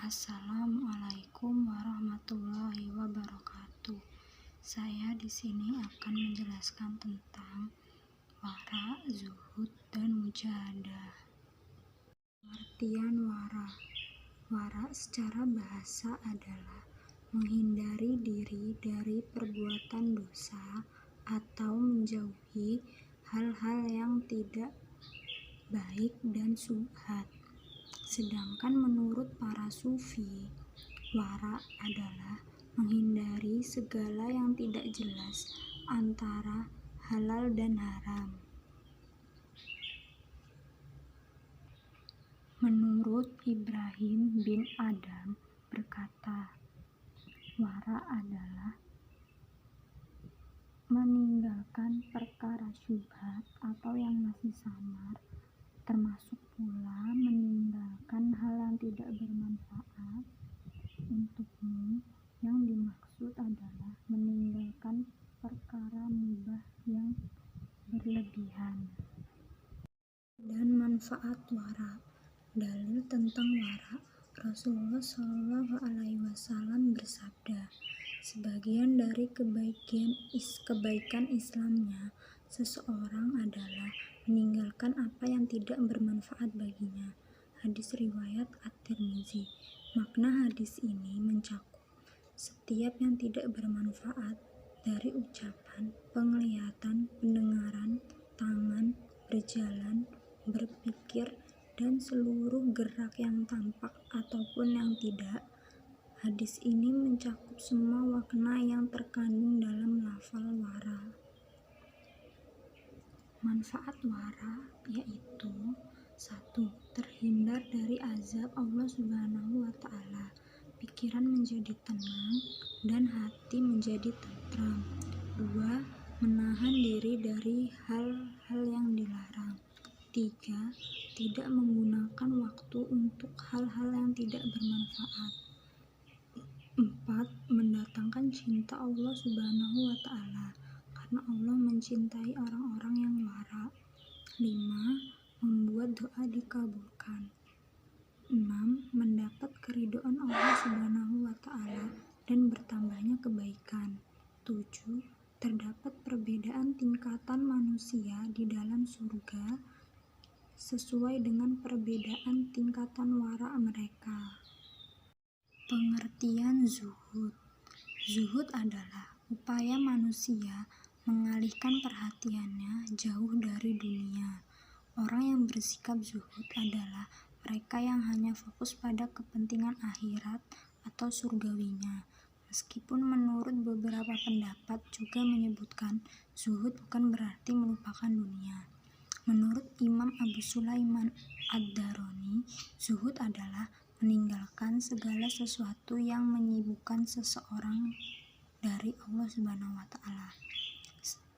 Assalamualaikum warahmatullahi wabarakatuh. Saya di sini akan menjelaskan tentang wara, zuhud, dan mujahadah. Pengertian wara. Wara secara bahasa adalah menghindari diri dari perbuatan dosa atau menjauhi hal-hal yang tidak baik dan syubhat. Sedangkan menurut para sufi, wara adalah menghindari segala yang tidak jelas antara halal dan haram. Menurut Ibrahim bin Adam berkata, wara adalah meninggalkan perkara syubhat atau yang masih samar, termasuk pula meninggalkan hal yang tidak bermanfaat untukmu. Yang dimaksud adalah meninggalkan perkara mubah yang berlebihan. Dan manfaat wara. Dalil tentang wara. Rasulullah SAW bersabda, sebagian dari kebaikan Islamnya seseorang adalah meninggalkan apa yang tidak bermanfaat baginya. Hadis riwayat At-Tirmizi. Makna hadis ini mencakup setiap yang tidak bermanfaat dari ucapan, penglihatan, pendengaran, tangan, berjalan, berpikir, dan seluruh gerak yang tampak ataupun yang tidak. Hadis ini mencakup semua makna yang terkandung dalam lafal wara. Manfaat wara yaitu 1. Terhindar dari azab Allah Subhanahu wa Ta'ala. Pikiran menjadi tenang dan hati menjadi tentram. 2. Menahan diri dari hal-hal yang dilarang. 3. Tidak menggunakan waktu untuk hal-hal yang tidak bermanfaat. 4. Mendatangkan cinta Allah Subhanahu wa Ta'ala, karena Allah mencintai orang-orang yang wara. 5. Membuat doa dikabulkan. 6. Mendapat keridhaan Allah Subhanahu wa Ta'ala dan bertambahnya kebaikan. 7. Terdapat perbedaan tingkatan manusia di dalam surga sesuai dengan perbedaan tingkatan wara mereka. Pengertian zuhud. Zuhud adalah upaya manusia mengalihkan perhatiannya jauh dari dunia. Orang yang bersikap zuhud adalah mereka yang hanya fokus pada kepentingan akhirat atau surgawinya. Meskipun menurut beberapa pendapat juga menyebutkan zuhud bukan berarti melupakan dunia. Menurut Imam Abu Sulaiman Ad-Darani, zuhud adalah meninggalkan segala sesuatu yang menyibukkan seseorang dari Allah Subhanahu wa Ta'ala.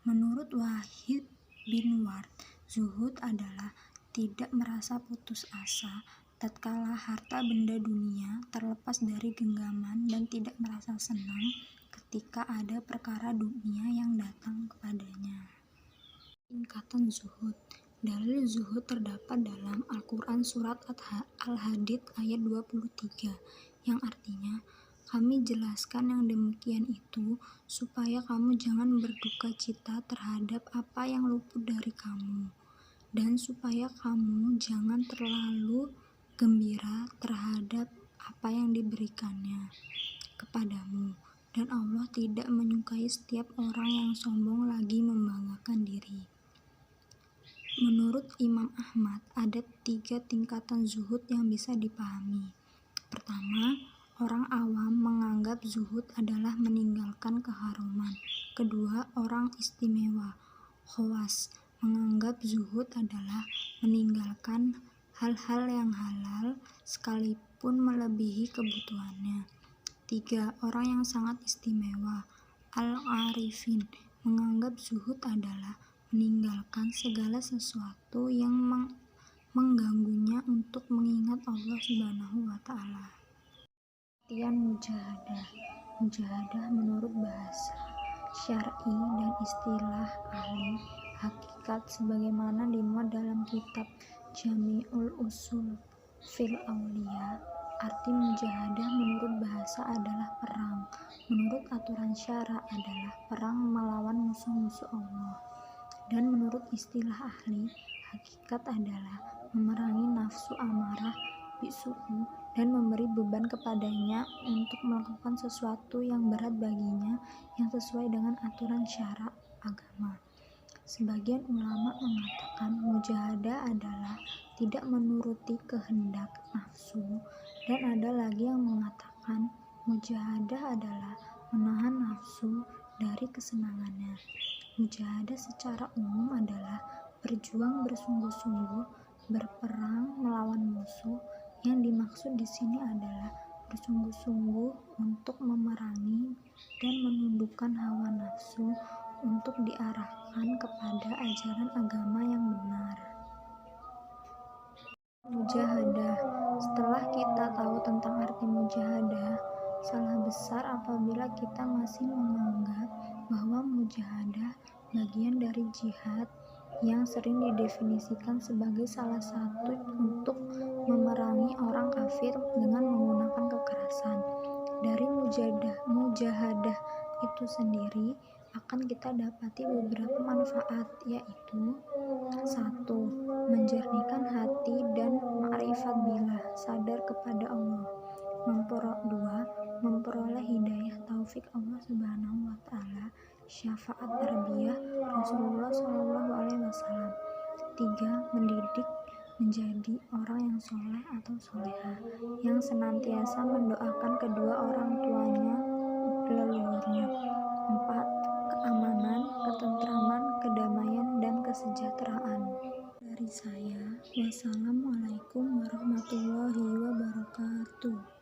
Menurut Wahid bin Ward, zuhud adalah tidak merasa putus asa tatkala harta benda dunia terlepas dari genggaman dan tidak merasa senang ketika ada perkara dunia yang datang kepadanya. Tingkatan zuhud. Dalil zuhud terdapat dalam Al-Quran surat Al-Hadid ayat 23 yang artinya, kami jelaskan yang demikian itu supaya kamu jangan berduka cita terhadap apa yang luput dari kamu, dan supaya kamu jangan terlalu gembira terhadap apa yang diberikannya kepadamu. Dan Allah tidak menyukai setiap orang yang sombong lagi membanggakan diri. Menurut Imam Ahmad, ada 3 tingkatan zuhud yang bisa dipahami. Pertama, orang awam menganggap zuhud adalah meninggalkan keharuman. Kedua, orang istimewa, khawas, menganggap zuhud adalah meninggalkan hal-hal yang halal sekalipun melebihi kebutuhannya. 3. Orang yang sangat istimewa, al-arifin, menganggap zuhud adalah meninggalkan segala sesuatu yang mengganggunya untuk mengingat Allah Subhanahu wa Ta'ala. Pengertian mujahadah. Mujahadah menurut bahasa syar'i dan istilah ahli hakikat sebagaimana dimuat dalam kitab Jami'ul Usul fil Auliya Arti mujahadah menurut bahasa adalah perang. Menurut aturan syara adalah perang melawan musuh-musuh Allah. Dan menurut istilah ahli, hakikat adalah memerangi nafsu amarah bisu'u dan memberi beban kepadanya untuk melakukan sesuatu yang berat baginya yang sesuai dengan aturan syara agama. Sebagian ulama mengatakan mujahadah adalah tidak menuruti kehendak nafsu, dan ada lagi yang mengatakan mujahadah adalah menahan nafsu dari kesenangannya. Mujahadah secara umum adalah berjuang bersungguh-sungguh, berperang melawan musuh. Yang dimaksud di sini adalah bersungguh-sungguh untuk memerangi dan menundukkan hawa nafsu untuk diarahkan kepada ajaran agama yang benar. Mujahadah. Setelah kita tahu tentang arti mujahadah, salah besar apabila kita masih menganggap bahwa mujahadah bagian dari jihad yang sering didefinisikan sebagai salah satu untuk memerangi orang kafir dengan menggunakan kekerasan. Dari mujahadah itu sendiri akan kita dapati beberapa manfaat, yaitu 1. Menjernihkan hati dan ma'rifat billah, sadar kepada Allah. 2. Memperoleh hidayah taufik Allah Subhanahu wa Ta'ala, syafaat tarbiyah Rasulullah SAW. 3. Mendidik menjadi orang yang soleh atau soleha, yang senantiasa mendoakan kedua orang tuanya leluhurnya. 4. Keamanan, ketentraman, kedamaian, dan kesejahteraan. Dari saya, wassalamualaikum warahmatullahi wabarakatuh.